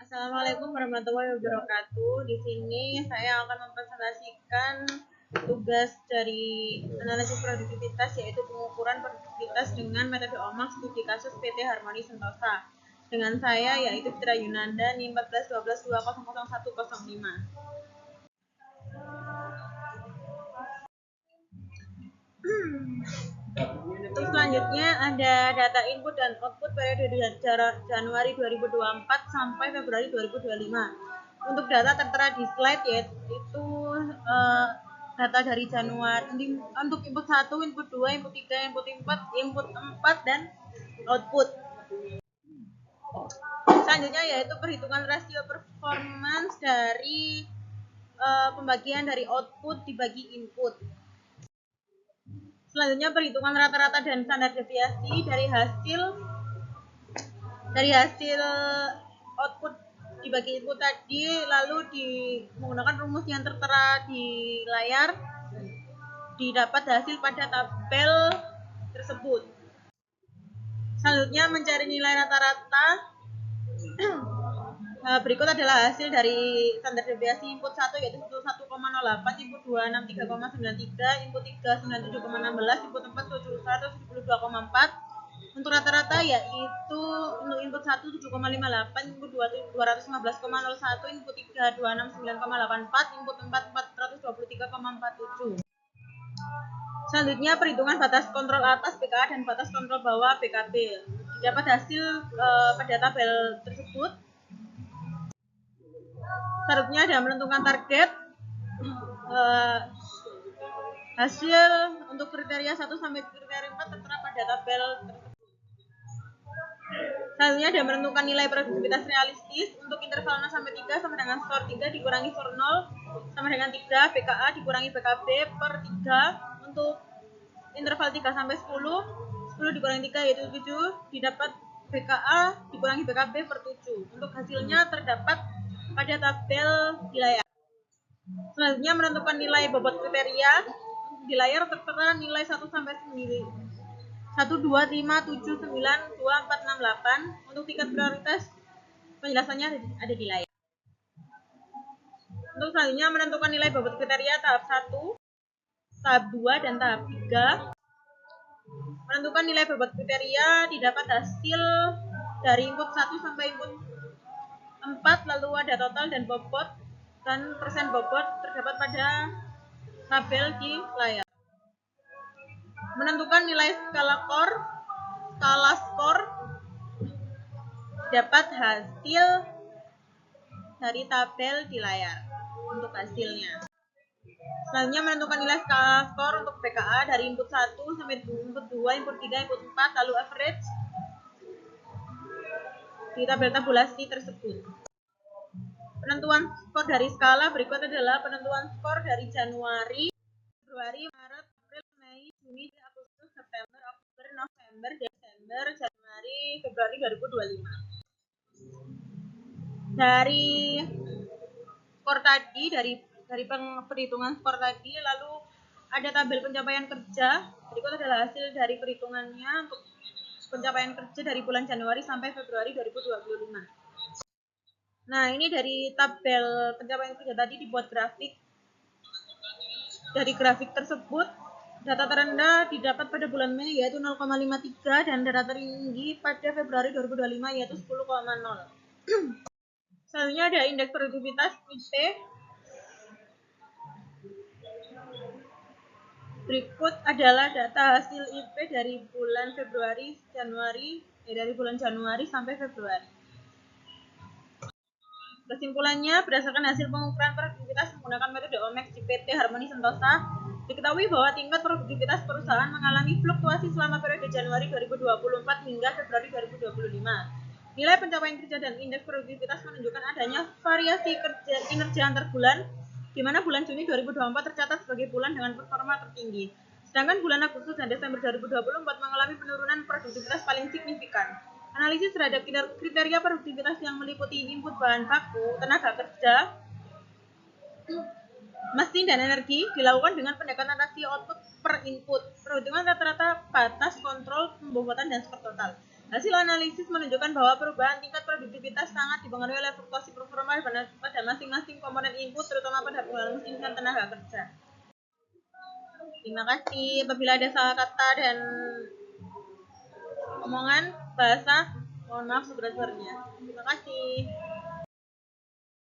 Assalamualaikum warahmatullahi wabarakatuh. Di sini saya akan mempresentasikan tugas dari analisis produktivitas, yaitu pengukuran produktivitas dengan metode OMAK studi kasus PT Harmoni Sentosa. Dengan saya yaitu Fitra Yunanda, NIM 1412200105. Untuk selanjutnya ada data input dan output periode Januari 2024 sampai Februari 2025. Untuk data tertera di slide yaitu data dari Januari untuk input 1, input 2, input 3, input 4, dan output. Selanjutnya yaitu perhitungan rasio performance dari pembagian dari output dibagi input. Selanjutnya perhitungan rata-rata dan standar deviasi dari hasil output dibagi input tadi, lalu menggunakan rumus yang tertera di layar didapat hasil pada tabel tersebut. Selanjutnya mencari nilai rata-rata. Berikut adalah hasil dari standar deviasi input 1 yaitu 1,08, input 2 63,93, input 3 97,16, input 4 172,4. Untuk rata-rata yaitu untuk input 1 7,58, input 2 215,01, input 3 269,84, input 4 423,47. Selanjutnya perhitungan batas kontrol atas BKA dan batas kontrol bawah BKB. Didapat hasil pada tabel tersebut. Selanjutnya ada menentukan target. Hasil untuk kriteria 1 sampai kriteria 4 tertera pada tabel tersebut. Selanjutnya ada menentukan nilai produktivitas realistis untuk interval 0 sampai 3 sama dengan skor 3 dikurangi skor 0 sama dengan 3, BKA dikurangi BKB per 3. Untuk interval 3 sampai 10 dikurangi 3 yaitu 7, didapat BKA dikurangi BKB per 7. Untuk hasilnya terdapat pada tabel di layar. Selanjutnya menentukan nilai bobot kriteria. Di layar tertera nilai 1 sampai 9. 1, 2, 5, 7, 9, 2, 4, 6, 8. Untuk tingkat prioritas penjelasannya ada di layar. Untuk selanjutnya menentukan nilai bobot kriteria tahap 1, tahap 2, dan tahap 3. Menentukan nilai bobot kriteria didapat hasil dari input 1 sampai input 4, lalu ada total dan bobot dan persen bobot terdapat pada tabel di layar. Menentukan nilai skala skor dapat hasil dari tabel di layar untuk hasilnya. Selanjutnya menentukan nilai skala skor untuk BKA dari input 1 sampai input 2, input 3, input 4, lalu average di tabel tabulasi tersebut. Penentuan skor dari skala berikut adalah penentuan skor dari Januari, Februari, Maret, April, Mei, Juni, Agustus, September, Oktober, November, Desember, Januari, Februari 2025. Dari skor tadi, dari perhitungan skor tadi, lalu ada tabel pencapaian kerja. Berikut adalah hasil dari perhitungannya untuk pencapaian kerja dari bulan Januari sampai Februari 2025. Nah, ini dari tabel pencapaian kerja tadi dibuat grafik. Dari grafik tersebut, data terendah didapat pada bulan Mei yaitu 0,53 dan data tertinggi pada Februari 2025 yaitu 10,0. Selanjutnya ada indeks produktivitas IP. Berikut adalah data hasil IP dari bulan Januari sampai Februari. Kesimpulannya, berdasarkan hasil pengukuran produktivitas menggunakan metode OMAK di PT Harmoni Sentosa, diketahui bahwa tingkat produktivitas perusahaan mengalami fluktuasi selama periode Januari 2024 hingga Februari 2025. Nilai pencapaian kerja dan indeks produktivitas menunjukkan adanya variasi kinerja antar bulan, di mana bulan Juni 2024 tercatat sebagai bulan dengan performa tertinggi. Sedangkan bulan Agustus dan Desember 2024 mengalami penurunan produktivitas paling signifikan. Analisis terhadap kriteria produktivitas yang meliputi input bahan baku, tenaga kerja, mesin, dan energi dilakukan dengan pendekatan rasio output per input, perhitungan rata-rata, batas kontrol, pembobotan, dan skor total. Hasil analisis menunjukkan bahwa perubahan tingkat produktivitas sangat dipengaruhi oleh fluktuasi performa pada masing-masing komponen input, terutama pada penggunaan mesin dan tenaga kerja. Terima kasih. Apabila ada salah kata dan omongan bahasa, mohon maaf sebesar-besarnya. Terima kasih.